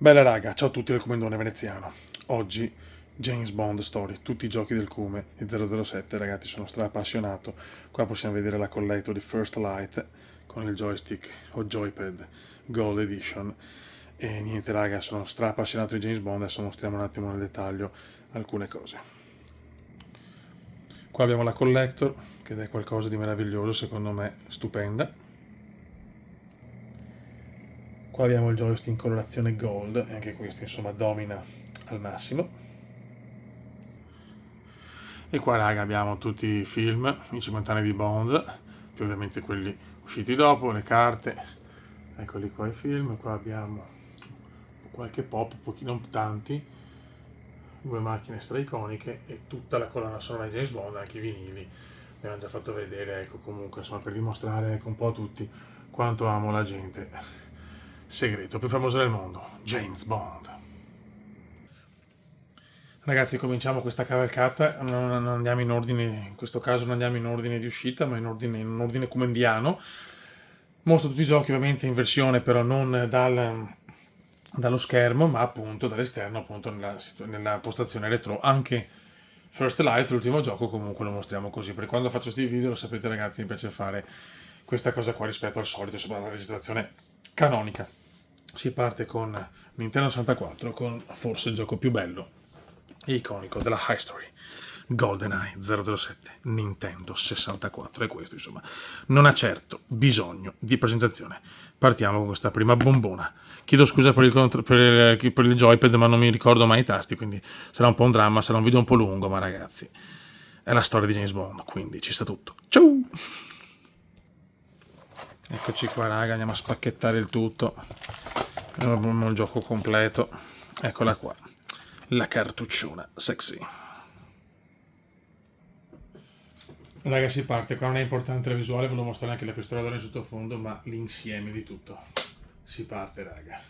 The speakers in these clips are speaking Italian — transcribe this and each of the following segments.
Bella raga, ciao a tutti dal Comendone Veneziano. Oggi James Bond Story, tutti i giochi del Cume e 007, ragazzi, sono stra appassionato. Qua possiamo vedere la collector di First Light con il joystick o joypad Gold Edition. E niente raga, sono stra appassionato di James Bond, adesso mostriamo un attimo nel dettaglio alcune cose. Qua abbiamo la collector, che è qualcosa di meraviglioso, secondo me stupenda. Qua abbiamo il joystick in colorazione gold, e anche questo insomma domina al massimo. E qua raga abbiamo tutti i film, i 50 anni di Bond, più ovviamente quelli usciti dopo, le carte, eccoli qua i film, qua abbiamo qualche pop, pochino tanti, due macchine straiconiche e tutta la colonna sonora di James Bond, anche i vinili, abbiamo già fatto vedere, ecco comunque insomma per dimostrare ecco, un po' a tutti quanto amo la gente. Segreto più famoso del mondo, James Bond. Ragazzi, cominciamo questa cavalcata, non andiamo in ordine, in questo caso non andiamo in ordine di uscita, ma in un ordine comendiano. Mostro tutti i giochi ovviamente in versione però non dallo schermo, ma appunto dall'esterno, appunto nella postazione retro. Anche First Light, l'ultimo gioco, comunque lo mostriamo così. Per quando faccio questi video, lo sapete ragazzi, mi piace fare questa cosa qua rispetto al solito, insomma la registrazione canonica. Si parte con Nintendo 64, con forse il gioco più bello e iconico della History, GoldenEye 007 Nintendo 64, e questo insomma non ha certo bisogno di presentazione. Partiamo con questa prima bombona. Chiedo scusa per il joypad, ma non mi ricordo mai i tasti, quindi sarà un po' un dramma, sarà un video un po' lungo, ma ragazzi è la storia di James Bond, quindi ci sta tutto. Ciao! Eccoci qua raga, andiamo a spacchettare il tutto. Abbiamo il gioco completo. Eccola qua, la cartucciona sexy. Raga, si parte, qua non è importante la visuale, ve lo mostrare anche la pistola d'oro in sottofondo, ma l'insieme di tutto. Si parte raga.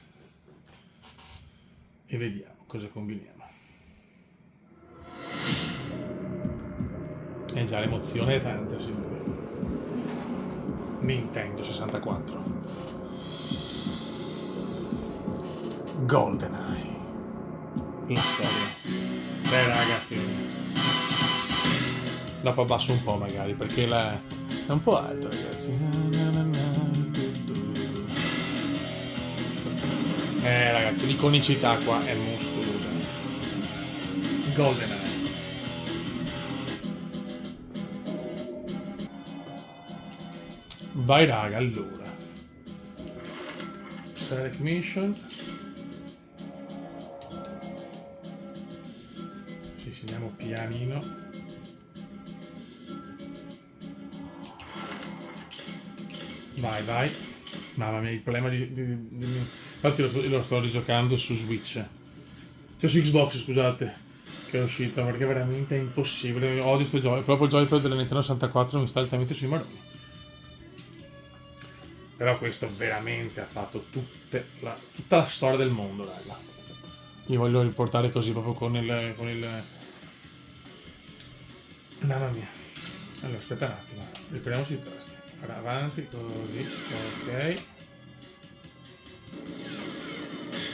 E vediamo cosa combiniamo. E già l'emozione è tanta, signori. Nintendo 64. GoldenEye. La storia. Beh raga, fine. Dopo abbasso un po' magari, perché è un po' alto ragazzi. Ragazzi, l'iconicità qua è mostruosa. GoldenEye. Vai raga, allora. Select Mission. Ci segniamo pianino. Vai, vai. Mamma mia, il problema infatti lo sto rigiocando su Switch. Cioè su Xbox, scusate, che è uscito, perché veramente è impossibile. Odio sto gioco. Proprio il joypad della Nintendo 64 mi sta altamente sui maroni. Però questo veramente ha fatto tutta la storia del mondo, raga. Io voglio riportare così proprio con il... Mamma mia. Allora, aspetta un attimo. Ricordiamoci i tasti. Allora, avanti, così. Ok.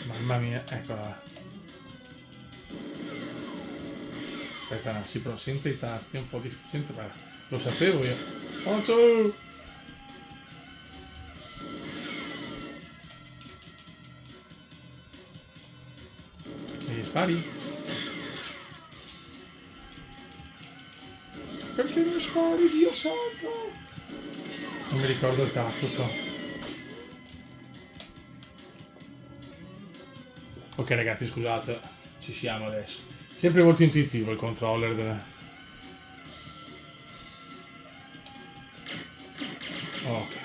Mamma mia, eccola. Aspetta, no, sì, però senza i tasti è un po' difficile. Lo sapevo io. Oh, ciao! E spari? Perché non spari, Dio santo? Non mi ricordo il tasto, ciò. Ok ragazzi, scusate, ci siamo adesso. Sempre molto intuitivo il controller Ok.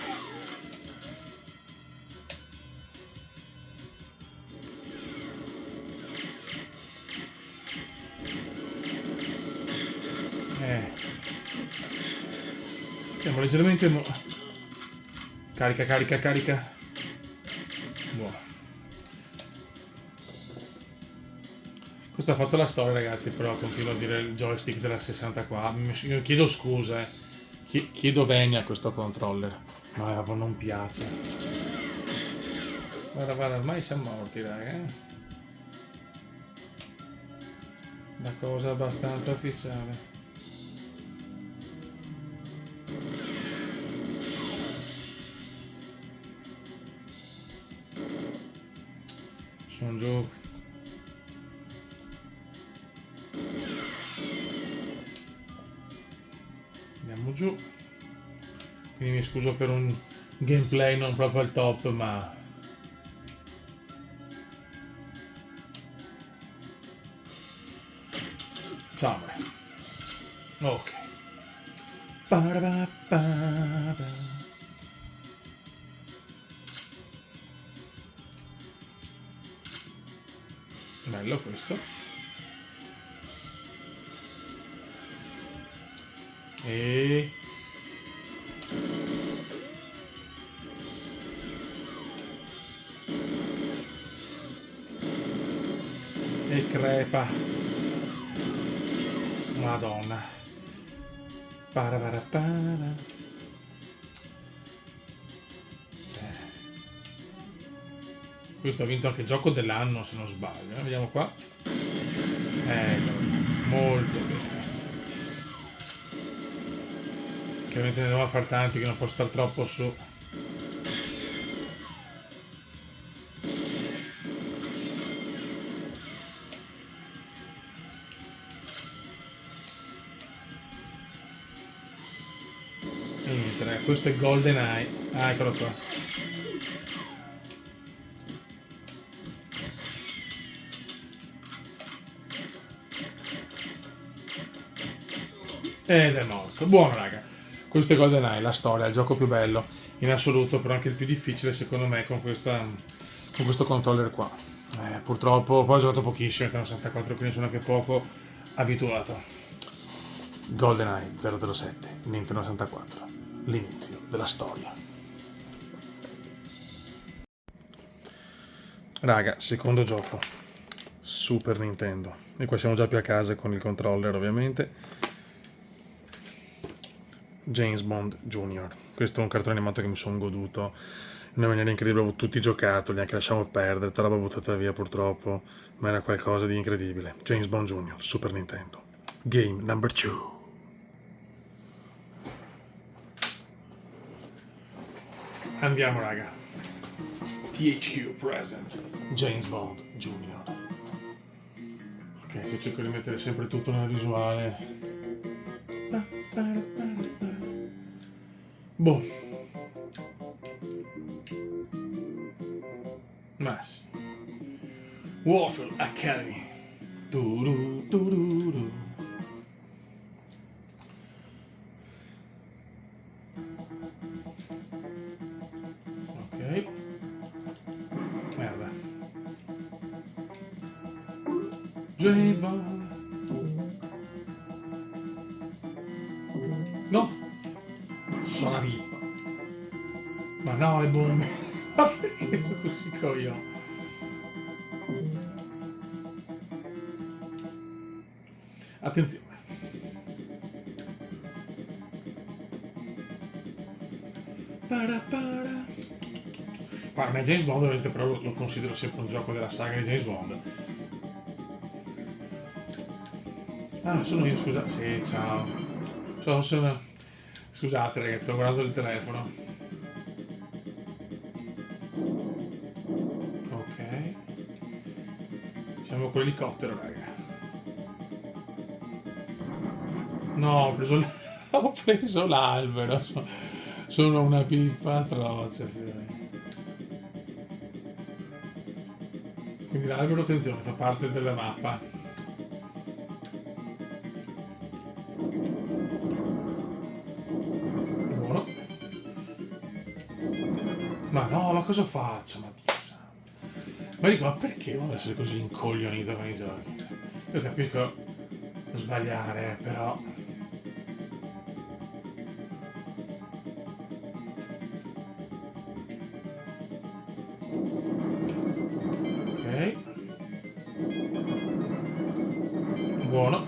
Siamo leggermente... Carica, carica, carica. Buono. Questo ha fatto la storia, ragazzi, però continuo a dire il joystick della 64. Chiedo scusa, chiedo venia a questo controller. Ma proprio non piace. Guarda, ormai siamo morti, raga. Una cosa abbastanza ufficiale. Sono giù. Andiamo giù. Quindi mi scuso per un gameplay non proprio al top, ma... Ciao. Ok. Bello questo. E crepa. Madonna. Paraparapara. Questo ha vinto anche il gioco dell'anno, se non sbaglio. Vediamo qua. Molto bene. Chiaramente ne devo fare tanti che non può stare troppo su. E niente, raga, questo è GoldenEye. Ah, eccolo qua. Ed è morto. Buono, raga. Questo è GoldenEye, la storia, il gioco più bello in assoluto, però anche il più difficile secondo me con questo controller qua. Purtroppo, poi ho giocato pochissimo in 64, quindi sono anche poco abituato. GoldenEye 007, Nintendo 64, l'inizio della storia. Raga, secondo gioco, Super Nintendo. E qua siamo già più a casa con il controller ovviamente. James Bond Jr. Questo è un cartone animato che mi sono goduto in una maniera incredibile, ho tutti i giocattoli, anche lasciamo perdere, tutta roba buttata via purtroppo, ma era qualcosa di incredibile. James Bond Jr., Super Nintendo. Game number 2. Andiamo, raga. THQ present. James Bond Jr. Ok, se cerco di mettere sempre tutto nella visuale. Boh. Ma sì. Warfield Academy. Turu, tururu. Ok. Merda. James Bond. No. Sono la pippa. Ma no, le bombe. Ma perché sono così coglione? Attenzione. Guarda, non è James Bond ovviamente, però lo considero sempre un gioco della saga di James Bond. Ah, sono io, scusa. Sì, ciao. Scusate ragazzi, sto guardando il telefono. Ok. Siamo con l'elicottero, raga. No, ho preso l'albero. Sono una pippa atroce. Quindi l'albero, attenzione, fa parte della mappa. Buono. Ma no, ma cosa faccio? Ma Dio santo. Ma dico, ma perché devo essere così incoglionito con i giochi? Cioè, io capisco sbagliare, però... Ok. Buono.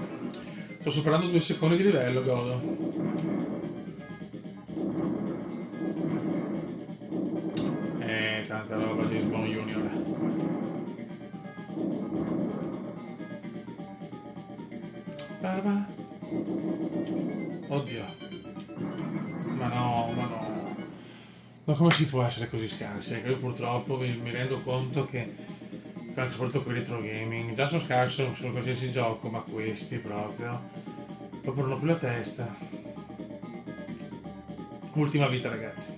Sto superando 2 secondi di livello, godo. tanta roba James Bond Junior. Barba. Oddio. Ma no, ma no. Ma come si può essere così scarsi? Io purtroppo mi rendo conto che anche soprattutto con il retro gaming già sono scarso su qualsiasi gioco, ma questi proprio non ho più la testa. Ultima vita, ragazzi.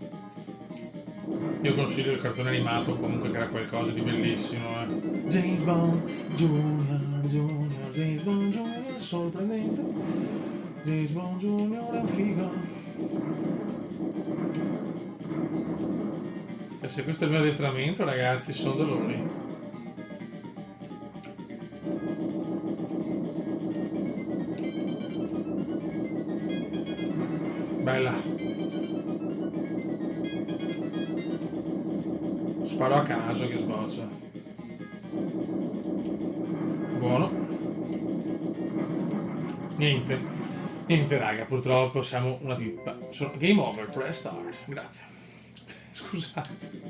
Io consiglio il cartone animato comunque, che era qualcosa di bellissimo, James Bond Junior, Junior, James Bond Junior, sorprendente. James Bond Junior è un figo. Cioè, se questo è il mio addestramento, ragazzi, sono dolori. Bella. Sparo a caso che sboccia. Buono. Niente raga, purtroppo siamo una pippa. Game over, press start. Grazie. Scusate.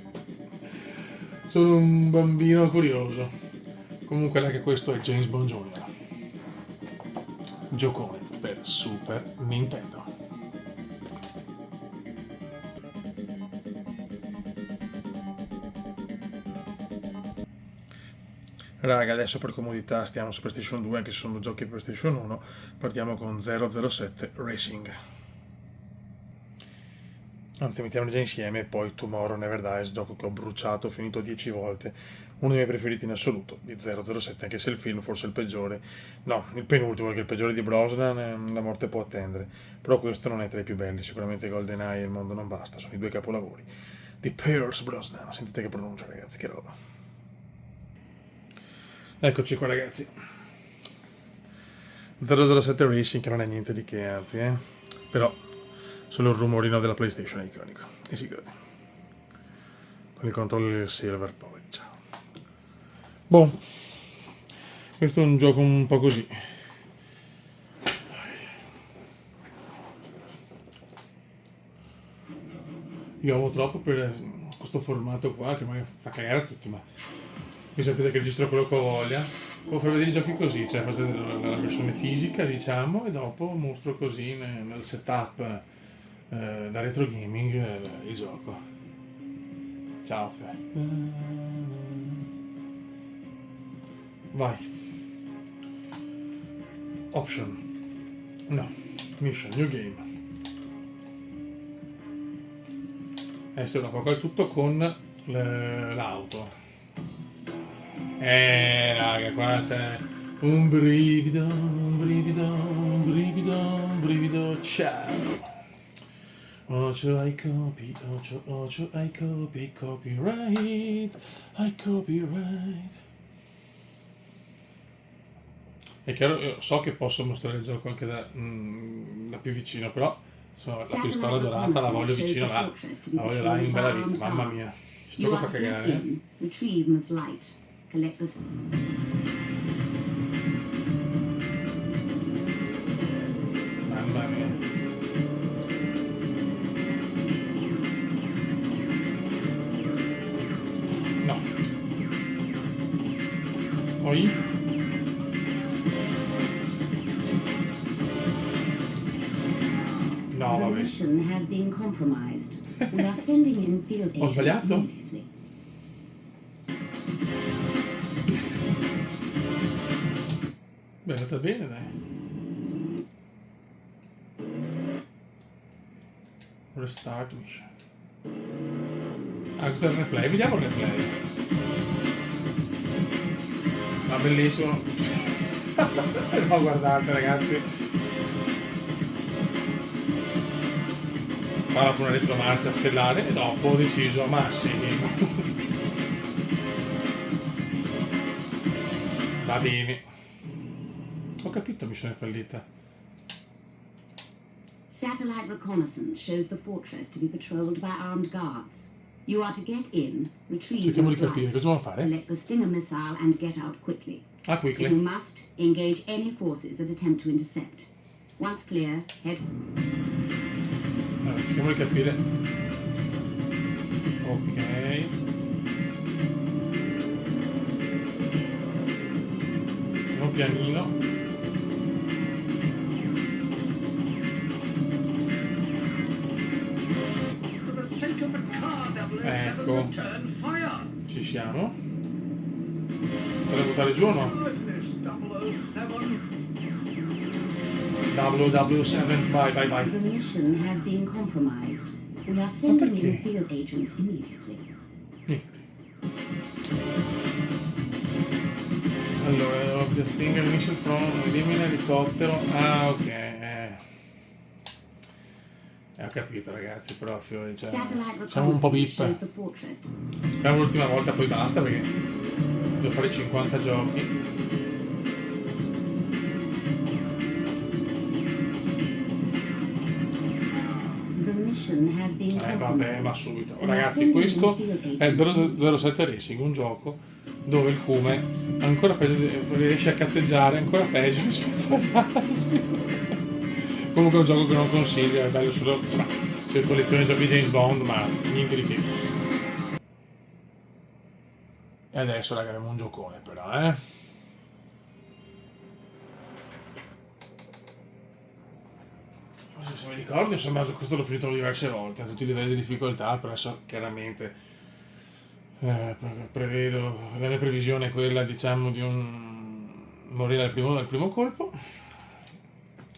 Sono un bambino curioso. Comunque raga, questo è James Bond Junior. Giocone per Super Nintendo. Raga, adesso per comodità stiamo su PlayStation 2, anche se sono giochi per PlayStation 1, partiamo con 007 Racing. Anzi, mettiamoli già insieme e poi Tomorrow Never Dies, gioco che ho bruciato, ho finito 10 volte, uno dei miei preferiti in assoluto, di 007, anche se il film forse è il peggiore, no, il penultimo, perché il peggiore di Brosnan, la morte può attendere, però questo non è tra i più belli, sicuramente GoldenEye e Il mondo non basta, sono i due capolavori, di Pierce Brosnan, sentite che pronuncia ragazzi, che roba. Eccoci qua ragazzi, 007 Racing, che non è niente di che, anzi, però solo il rumorino della PlayStation è iconico e si gode con il controllo del silver, poi ciao. Boh, questo è un gioco un po' così. Io amo troppo per questo formato qua che mi fa cagare a tutti, ma voi sapete che registro quello che voglia, può far vedere i giochi così, cioè fate la versione fisica diciamo e dopo mostro così nel setup da retro gaming il gioco. Ciao Fe. Vai. Option. No. Mission, new game. Adesso dopo qua è tutto con l'auto. Raga, qua c'è un brivido, un brivido, un brivido, un brivido, ciao. Ocio ai copyright, ai copyright. È chiaro, io so che posso mostrare il gioco anche da più vicino, però insomma, la pistola dorata la voglio vicino là, la voglio là in bella vista, mamma mia. Il gioco fa cagare, Mamma mia. No. Poi? No, vabbè. Ho sbagliato? Beh, è andata bene, dai. Restart mission. Ah, questo è il replay, vediamo il replay. Ma bellissimo. Ma guardate ragazzi. Parla con una retromarcia stellare e dopo ho deciso, ma sì. Va bene. Ho capito, missione fallita. Satellite reconnaissance shows the fortress to be patrolled by armed guards. You are to get in, retrieve Cerchiamo the di capire cosa dobbiamo fare. collect the Stinger missile and get out quickly. Ah, quickly. If you must, engage any forces that attempt to intercept. Once clear, head... Allora, cerchiamo di capire. Ok. pianino. Ecco, ci siamo. Vado a buttare giù o no? 007, vai, vai, vai. The mission has been compromised. We are sending perché? in field agents immediately. Niente. Allora, Stinger missile from elimina elicottero. Ah, ok. Ho capito ragazzi, proprio. Cioè, Satellite siamo un po' reconnaissance pippe. shows the fortress. Speriamo l'ultima volta, poi basta perché devo fare 50 giochi. The mission has been Vabbè, compromised. ma subito. We are Ragazzi, sending in questo field è agents. 007 Racing, un gioco dove il Cume ancora peggio, riesce a cazzeggiare ancora peggio rispetto agli altri. Comunque è un gioco che non consiglio, è bello solo se collezioni giochi James Bond, ma niente di che. E adesso raga abbiamo un giocone però, Non so se mi ricordo, insomma questo l'ho finito diverse volte, a tutti i livelli di difficoltà, però adesso chiaramente prevedo, la mia previsione è quella diciamo di un morire al primo colpo.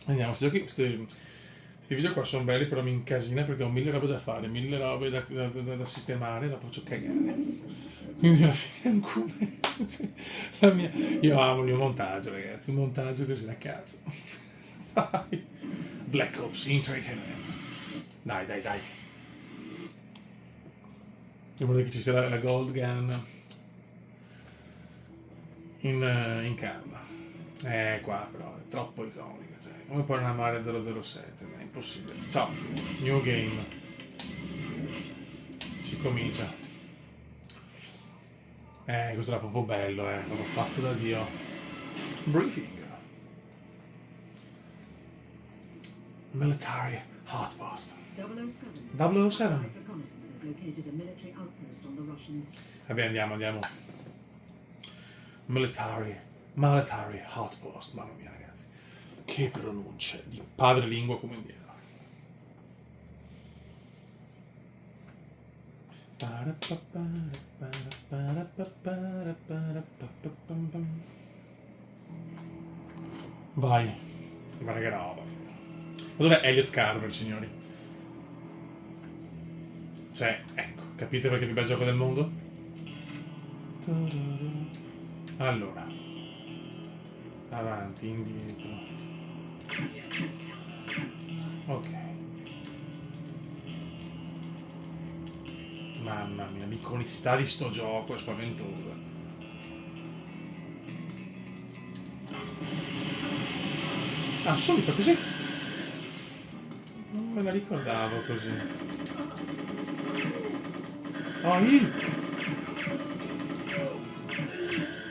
Andiamo, questi video qua sono belli, però mi incasina perché ho mille robe da fare, mille robe da sistemare, la faccio cagare. Quindi alla fine è un cume. Io amo il mio montaggio, ragazzi, un montaggio così da cazzo. Vai. Black Ops Entertainment. Dai, dai, dai. Io vorrei che ci sia la Gold Gun in canna. Qua però è troppo iconica, cioè, come puoi non amare 007? È impossibile. Ciao, new game. Si comincia. Questo era proprio bello, l'ho fatto da Dio. Briefing. Military Outpost. 007. 007. Satellite reconnaissance has located a military outpost on the Russian. Vabbè, andiamo. Military Outpost. Mamma mia, ragazzi. Che pronuncia di padre lingua come indiano. Vai. Guarda che roba. Ma dov'è Elliot Carver, signori? Cioè, ecco, capite perché è il più bel gioco del mondo? Allora. Avanti, indietro. Ok. Mamma mia, l'iconicità di sto gioco è spaventosa. Ah, subito così? Non me la ricordavo così. Oh,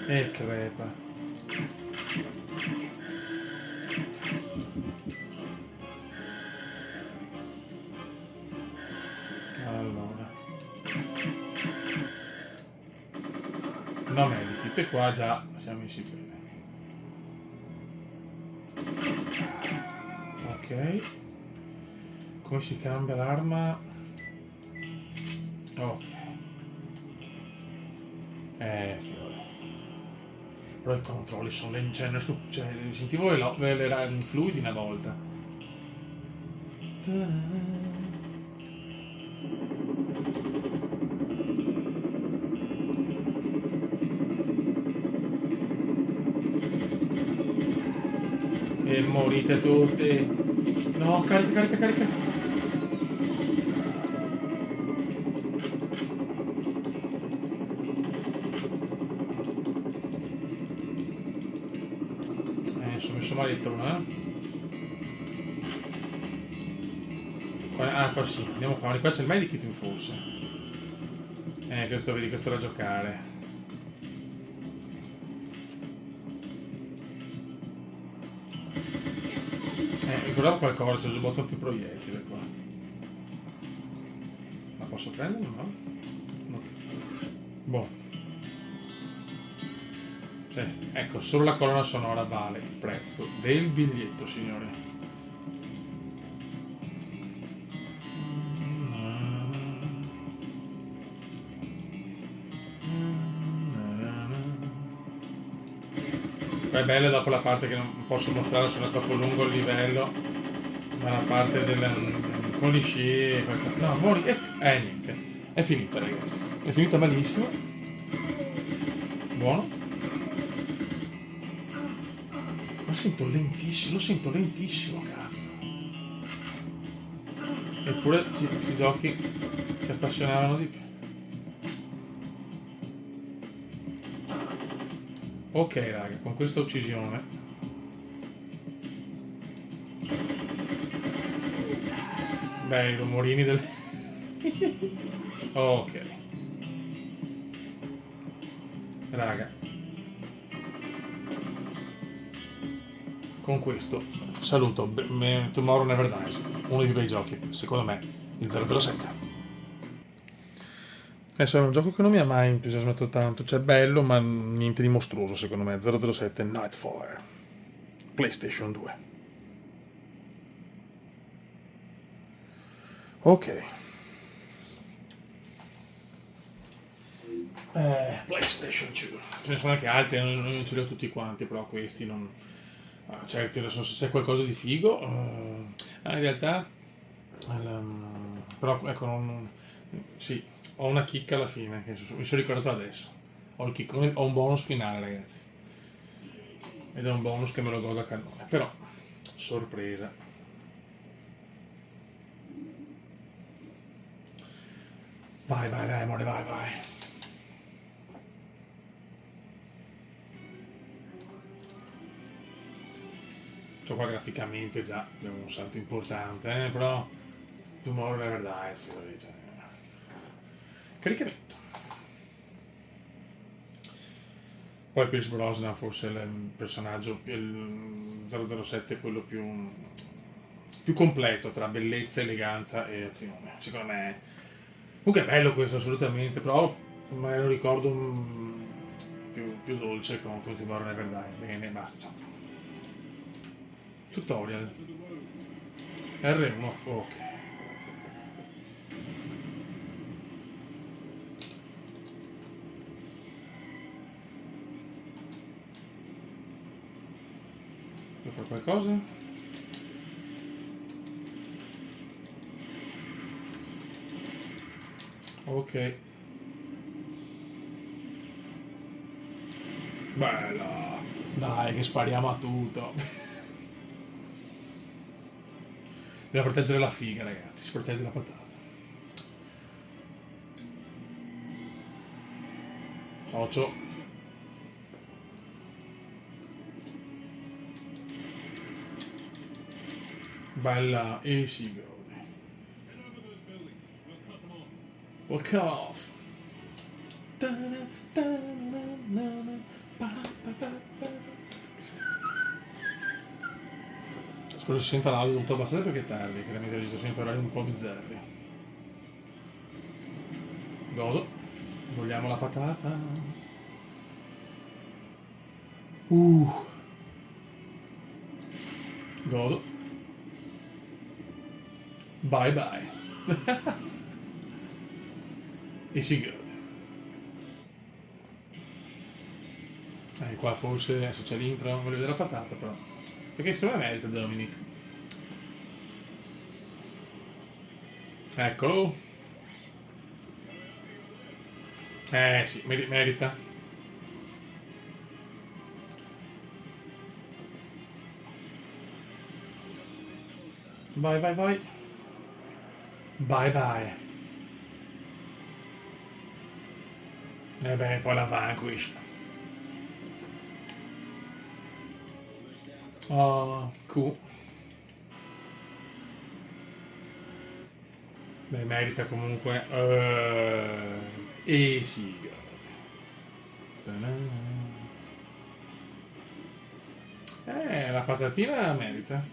e crepa. Allora. No medikit, e qua già siamo messi bene. Ok. Come si cambia l'arma? Ok. Fiore. Però i controlli sono lenti, cioè, sentivo le fluidi una volta. E morite tutti. No, carica. Sono messo malettono, Qua sì, andiamo qua. Qua c'è il medikit forse. Questo vedi, questo da giocare. Ricordavo qualcosa, c'è sbagliato tanti proiettili qua. La posso prendere o no? No. Boh. Ecco, solo la colonna sonora vale il prezzo del biglietto, signori. Poi è bella dopo la parte che non posso mostrare, se no è troppo lungo il livello, ma la parte con gli sci e no, muori, niente, è finita ragazzi, è finita malissimo, buono, ma lo sento lentissimo, cazzo, eppure questi giochi ti appassionavano di più. Ok raga, con questa uccisione beh, i rumorini del ok raga, con questo saluto Tomorrow Never Dies, uno dei più bei giochi secondo me, il 007. È un gioco che non mi ha mai entusiasmato tanto, cioè bello ma niente di mostruoso secondo me. 007 Nightfire, PlayStation 2. Ok. PlayStation 2. Ce ne sono anche altri, non ce li ho tutti quanti, però questi non... certi, adesso se c'è qualcosa di figo... in realtà... però ecco, sì, ho una chicca alla fine, che mi sono ricordato adesso. Ho un bonus finale, ragazzi. Ed è un bonus che me lo godo a cannone. Però, sorpresa. Vai, vai, vai, amore, vai, vai. Cioè qua graficamente già abbiamo un salto importante, però Tomorrow Never Dies, cioè. Caricamento. Poi Pierce Brosnan forse è il personaggio, il 007 è quello più completo tra bellezza, eleganza e azione. Secondo me. Comunque è bello questo assolutamente, però me lo ricordo più dolce con Tomorrow Never Die. Bene, basta. Ciao. Tutorial. R1, ok. Devo fare qualcosa? Ok. Bella. Dai, che spariamo a tutto. Bisogna proteggere la figa, ragazzi. Si protegge la patata. 8. Bella. E si gode. We'll cut off. Spero si senta l'audio, dovuto abbassare perché è tardi, che la mia registro sempre orari un po' bizzarri. Godo. Vogliamo la patata. Godo. Bye bye. E si gode. Qua forse adesso c'è l'intro, voglio vedere la patata però. Perché secondo me merita Dominic. Eccolo. Sì, merita. Vai, vai, vai. Bye bye. E beh, poi la Vanquish. Oh, cool. Beh, merita comunque. E si gode. La patatina merita.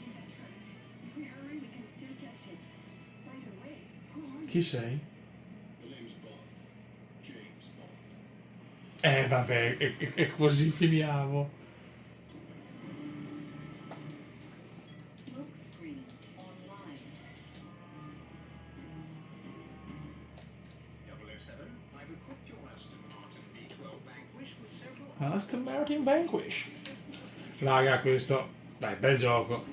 Chi sei? Vabbè, e così finiamo. Smokescreen online. 007, I've equipped your Aston Martin V12 Vanquish with several Aston Martin Vanquish. Raga, questo... Dai, bel gioco.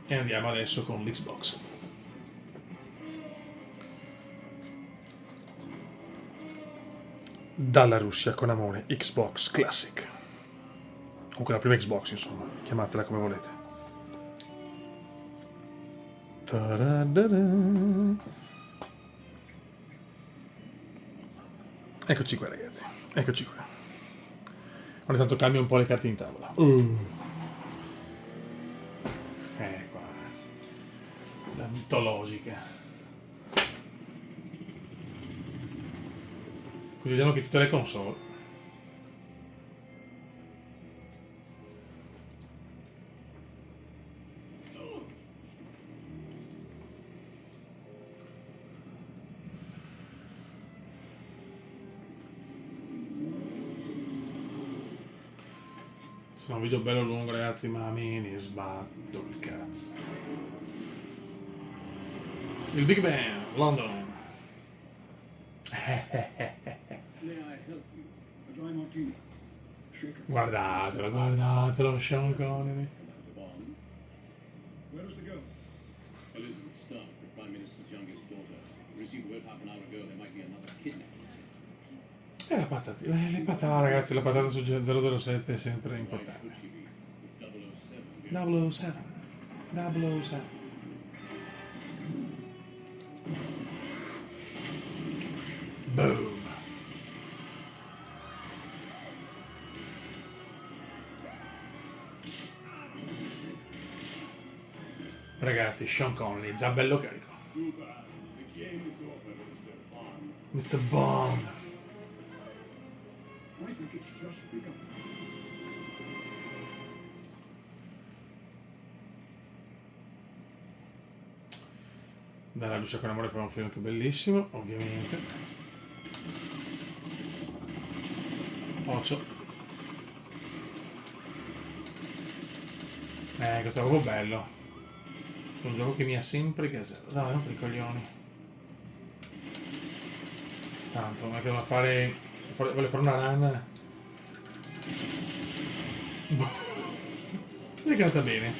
E andiamo adesso con l'Xbox. Dalla Russia con amore, Xbox Classic. Comunque la prima Xbox, insomma, chiamatela come volete. Ta-da-da-da. Eccoci qua, ragazzi. Eccoci qua. Ogni tanto cambio un po' le carte in tavola. Qua. La mitologica. Così vediamo che tutte le console. Sarà un video bello lungo, ragazzi, ma me ne sbatto il cazzo. Il Big Ben, London. May I help you? A dry martini. Shaker. Guardatelo, guardatelo, Sean Connery. The bomb. Where's the girl? Elizabeth Stark, the Prime Minister's youngest daughter. Received word half an hour ago there might be another kidnapping. E la patata, le patate, ragazzi, la patata su 007 è sempre importante. 007. 007. 007. Boom. Ragazzi, Sean Connery, già bello carico. Too bad. The game is over, Mr. Bond. Mr. Bond. I think it's just begun. Dalla Lucia con amore per un film anche bellissimo, ovviamente. Occhio. Questo è proprio bello. È un gioco che mi ha sempre gasato. Dai, non per i coglioni. Tanto, non è che devo fare... Voglio fare una run. È andata bene.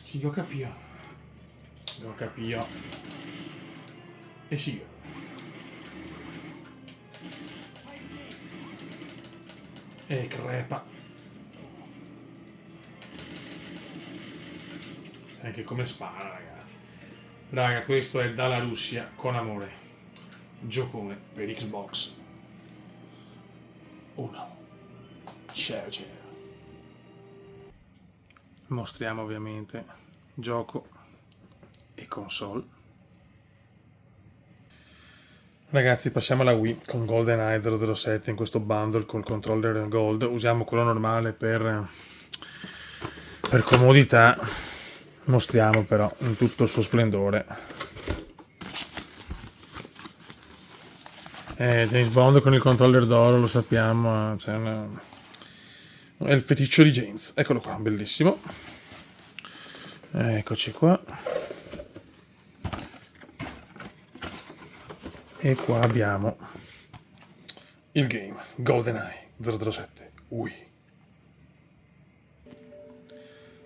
Sì, io capio. Io capio. E sì. E crepa. Anche come spara, ragazzi. Raga, questo è Dalla Russia con amore. Giocone per Xbox 1. Ciao ciao. Mostriamo ovviamente gioco e console. Ragazzi, passiamo alla Wii con GoldenEye 007 in questo bundle col controller Gold. Usiamo quello normale per comodità. Mostriamo però in tutto il suo splendore. James Bond con il controller d'oro, lo sappiamo, è il feticcio di James. Eccolo qua, bellissimo. Eccoci qua. E qua abbiamo il game GoldenEye 007 Wii.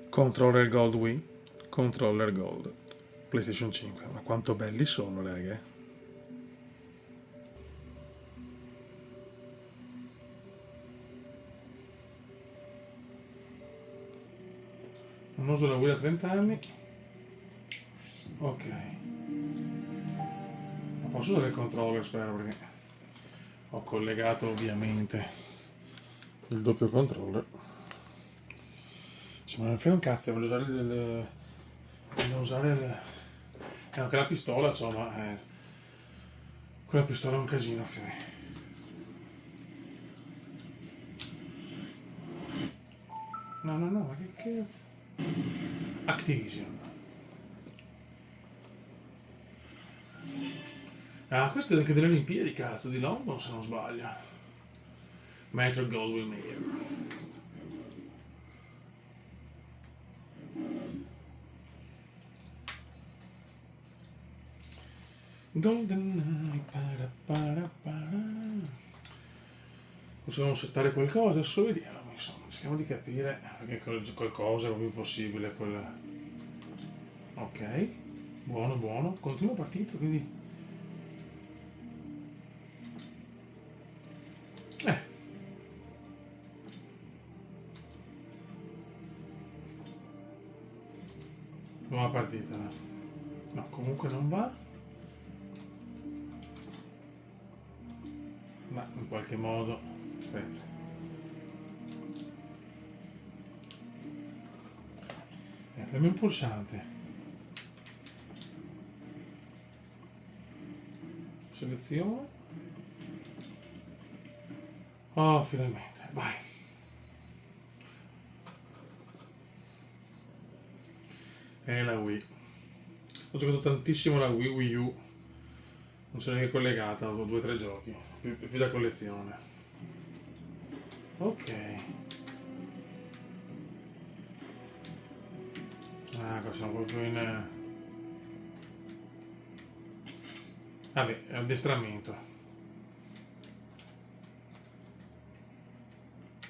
Controller Gold Wii, controller Gold PlayStation 5. Ma quanto belli sono, raga. Non uso la Wii da 30 anni. Ok. Ma posso usare il controller, spero, perché ho collegato ovviamente il doppio controller. Sì, ma non frega un cazzo, voglio usare anche la pistola, insomma. Con la pistola è un casino, No, no, no, ma che cazzo? Activision. Ah, questo è anche delle Olimpiadi, cazzo, di London, se non sbaglio. Metro Goldwyn Mayer. GoldenEye, possiamo settare qualcosa? Adesso vediamo, insomma, cerchiamo di capire, perché qualcosa è più possibile. Ok, buono, buono. Continua partita, quindi... Eh, nuova partita. No, comunque non va. Ma in qualche modo... Aspetta. Premi un pulsante. Selezione. Oh, finalmente. Vai. La Wii. Ho giocato tantissimo la Wii U. Non sono neanche collegata, ho 2 o 3 giochi. Più da collezione. Ok. Ah, qua siamo proprio in... Vabbè, è addestramento.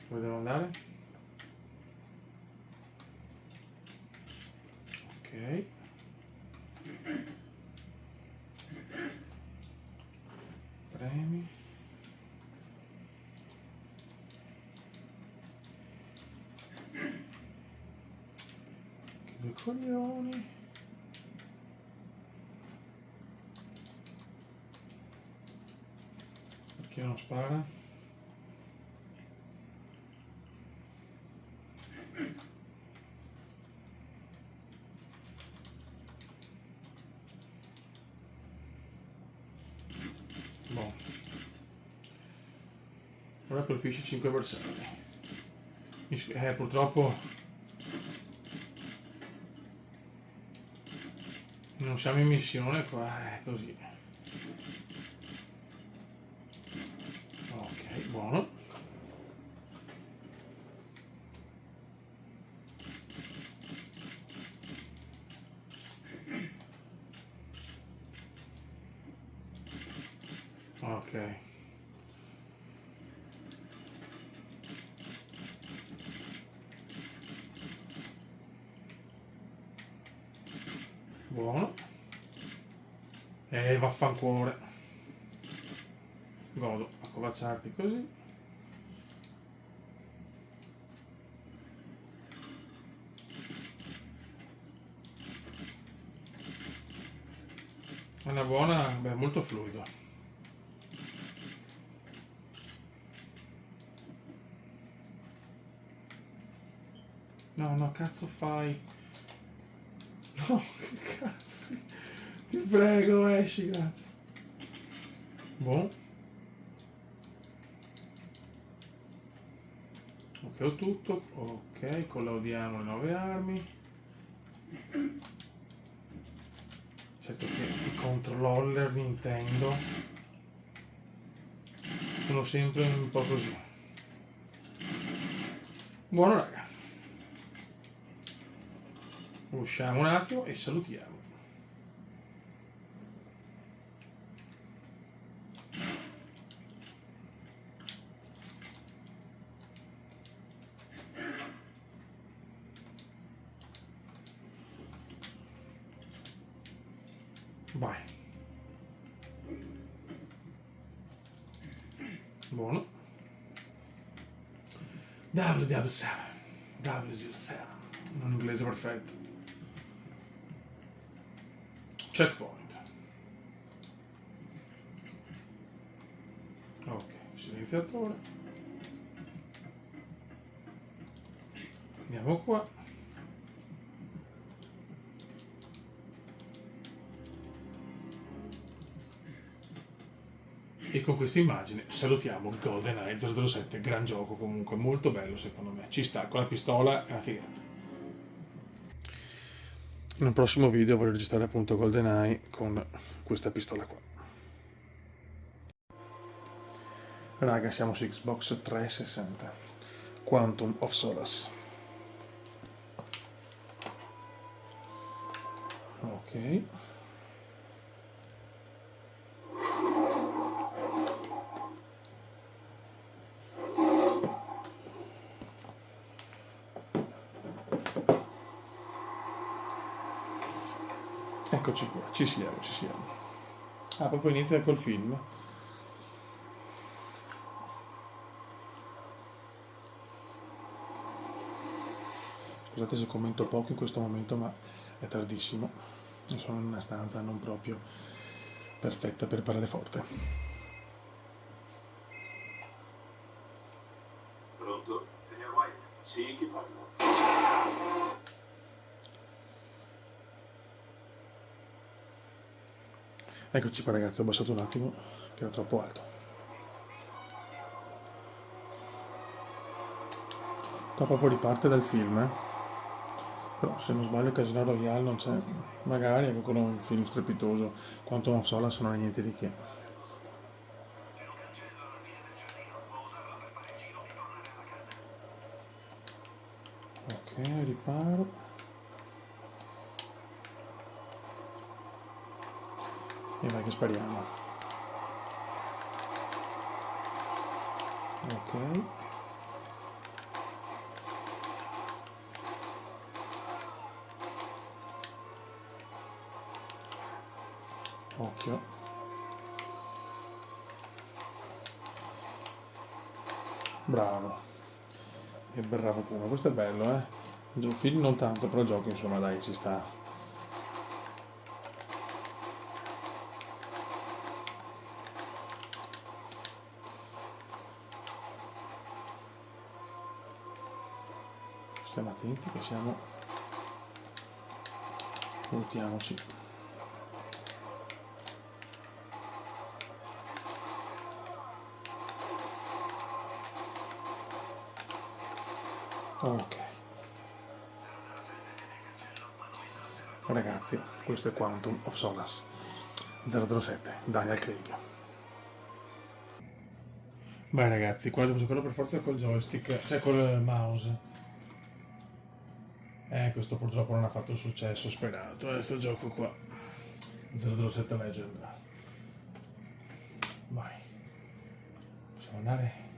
Dove devo andare? Ok. Premi. Che 2 coglioni. Perché non spara? Boh. Ora colpisce 5 bersagli. Purtroppo non siamo in missione qua, è così. Ok, buono. Ok. Buono. Vaffanculo. Godo a accovacciarti così. È una buona, beh, molto fluido. No, no, cazzo fai? No, che cazzo? Ti prego, esci, grazie. Buon. Ok, ho tutto. Ok, collaudiamo le 9 armi. Certo che i controller Nintendo sono sempre un po' così. Buono raga. Usciamo un attimo e salutiamo. Vai. Buono. W07. W07. Un inglese perfetto. Checkpoint. Ok, silenziatore. Andiamo qua. E con questa immagine salutiamo GoldenEye 007, gran gioco comunque, molto bello secondo me, ci sta, con la pistola è una figata. In un prossimo video voglio registrare appunto GoldenEye con questa pistola qua. Raga, siamo su Xbox 360, Quantum of Solace. Ok. Eccoci qua, ci siamo, ci siamo. Ah, proprio inizia col film. Scusate se commento poco in questo momento, ma è tardissimo. Io sono in una stanza non proprio perfetta per parlare forte. Pronto? Signor White? Sì, chi parla? Eccoci qua ragazzi, ho abbassato un attimo, che era troppo alto. Qua proprio riparte dal film, Però se non sbaglio Casino Royale non c'è, magari è quello un film strepitoso, Quantum of Solace non è niente di che. Ok, riparo. E vai che spariamo. Ok. Occhio. Bravo. E bravo Kuma, questo è bello, Il film non tanto, però il gioco insomma dai ci sta. Stiamo attenti che siamo. Buttiamoci. Ok. Ragazzi, questo è Quantum of Solace 007, Daniel Craig. Beh ragazzi, qua devo giocarlo per forza col joystick, cioè col mouse. Questo purtroppo non ha fatto il successo sperato, questo gioco qua. 007 Legend. Vai. Possiamo andare?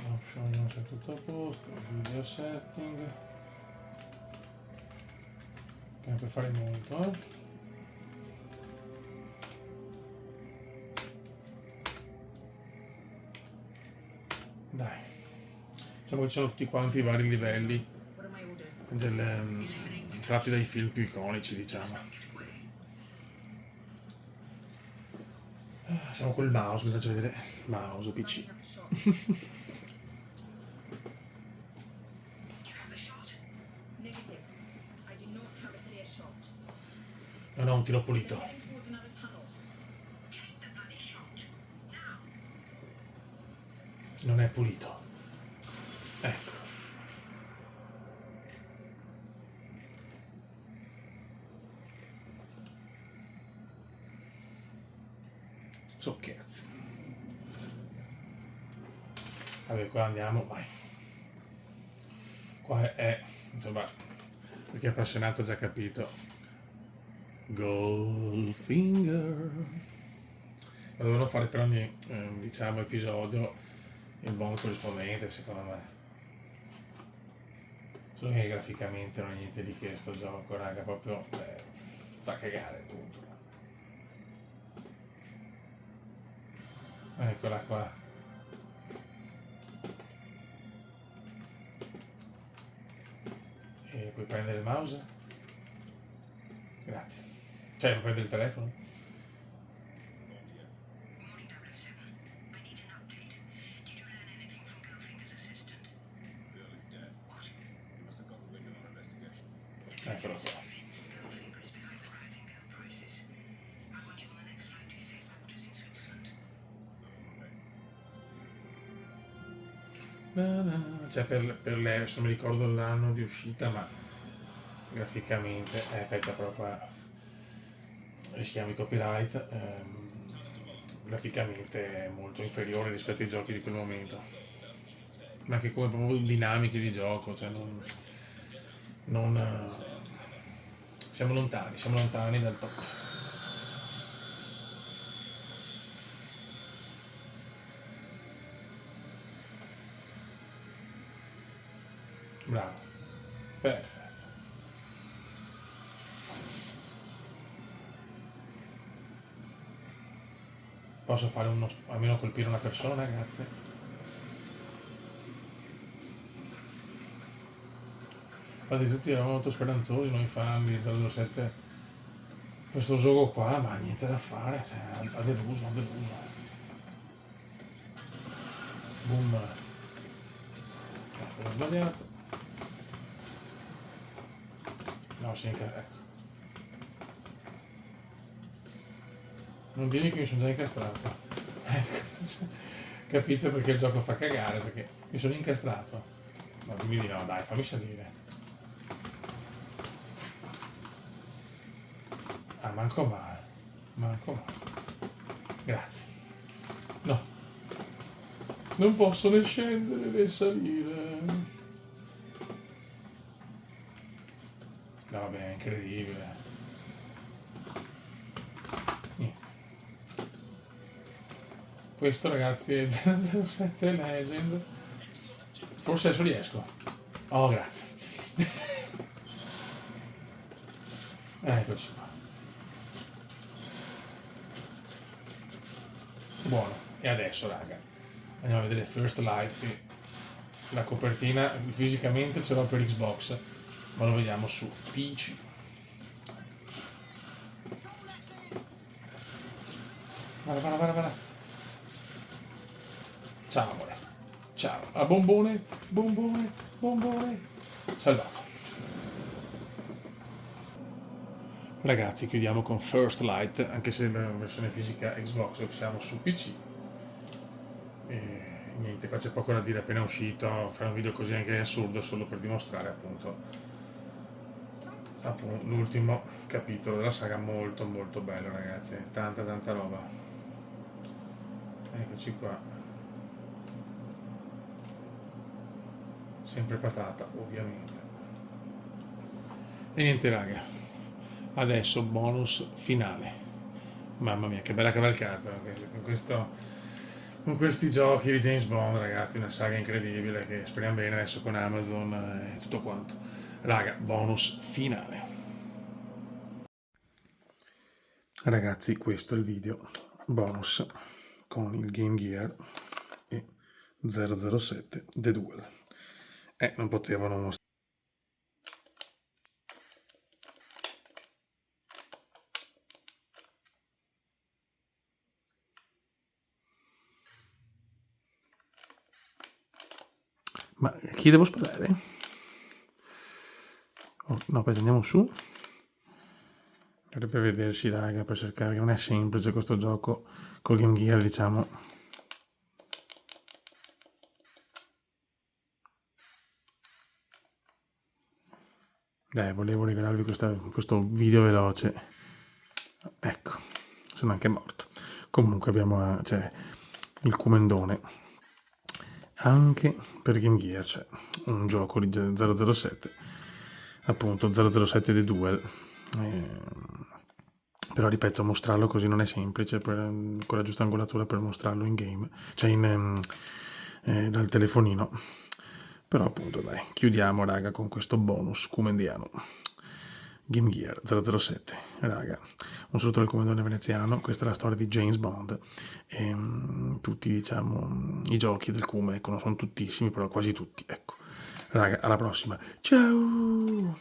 Option, non c'è tutto a posto, video setting. Che non puoi fare molto, Dai. Diciamo che ci sono tutti quanti i vari livelli tratti dai film più iconici, diciamo. Siamo col mouse, vi faccio vedere. Mouse, PC. Non ho un tiro pulito. Non è pulito. Ecco. So cazzo. Vabbè, qua andiamo, vai. Qua è insomma, perché è appassionato ha già capito. Goldfinger. Lo devono fare per ogni, diciamo, episodio il buon corrispondente, secondo me. Solo che graficamente non è niente di che sto gioco, raga, proprio fa cagare, appunto. Eccola qua. E puoi prendere il mouse? Grazie. Cioè, puoi prendere il telefono? Eccolo qua. Cioè adesso mi ricordo l'anno di uscita, ma graficamente, aspetta proprio, rischiamo di copyright, graficamente è molto inferiore rispetto ai giochi di quel momento, ma anche come proprio dinamiche di gioco, cioè siamo lontani dal top. Bravo, perfetto. Posso fare almeno colpire una persona, grazie. Infatti tutti eravamo molto speranzosi, noi fan di 007, questo gioco qua, ma niente da fare, cioè, ha deluso. Boom. Ho sbagliato. No, ecco. Non dirmi che mi sono già incastrato. Ecco, capite perché il gioco fa cagare, perché mi sono incastrato. Ma dimmi di no, dai, fammi salire. Ah, manco male. Grazie. No. Non posso né scendere né salire. No, vabbè, è incredibile. Niente. Questo, ragazzi, è 007 Legend. Forse adesso riesco. Oh, grazie. Eccoci qua. Buono. E adesso, raga, andiamo a vedere First Light, che la copertina fisicamente ce l'ho per Xbox, ma lo vediamo su PC. Va. Ciao amore. Ciao. A bombone. Salvato. Ragazzi, chiudiamo con First Light, anche se la versione fisica Xbox siamo su PC. E niente, qua c'è poco da dire, appena uscito, fare un video così anche è assurdo, solo per dimostrare appunto l'ultimo capitolo della saga, molto bello, ragazzi, tanta roba. Eccoci qua, sempre patata ovviamente. E niente, raga, adesso bonus finale. Mamma mia, che bella cavalcata con questi giochi di James Bond, ragazzi, una saga incredibile che speriamo bene adesso con Amazon e tutto quanto. Raga, bonus finale. Ragazzi, questo è il video bonus con il Game Gear e 007 The Duel. Non potevano mostrare. Ma chi devo sparare? Oh, no, aspetta, andiamo su. Per vedersi, raga, per cercare, che non è semplice questo gioco col Game Gear, diciamo. Dai, volevo regalarvi questo video veloce. Ecco, sono anche morto. Comunque abbiamo il Comendone anche per Game Gear, cioè un gioco di 007, appunto 007 The Duel. Però ripeto, mostrarlo così non è semplice, con la giusta angolatura per mostrarlo in game, cioè dal telefonino. Però appunto dai, chiudiamo, raga, con questo bonus comendiano. Game Gear 007, raga, un saluto del Comendone veneziano. Questa è la storia di James Bond e tutti, diciamo, i giochi del Cume, ecco, non sono tuttissimi, però quasi tutti, ecco. Raga, alla prossima, ciao!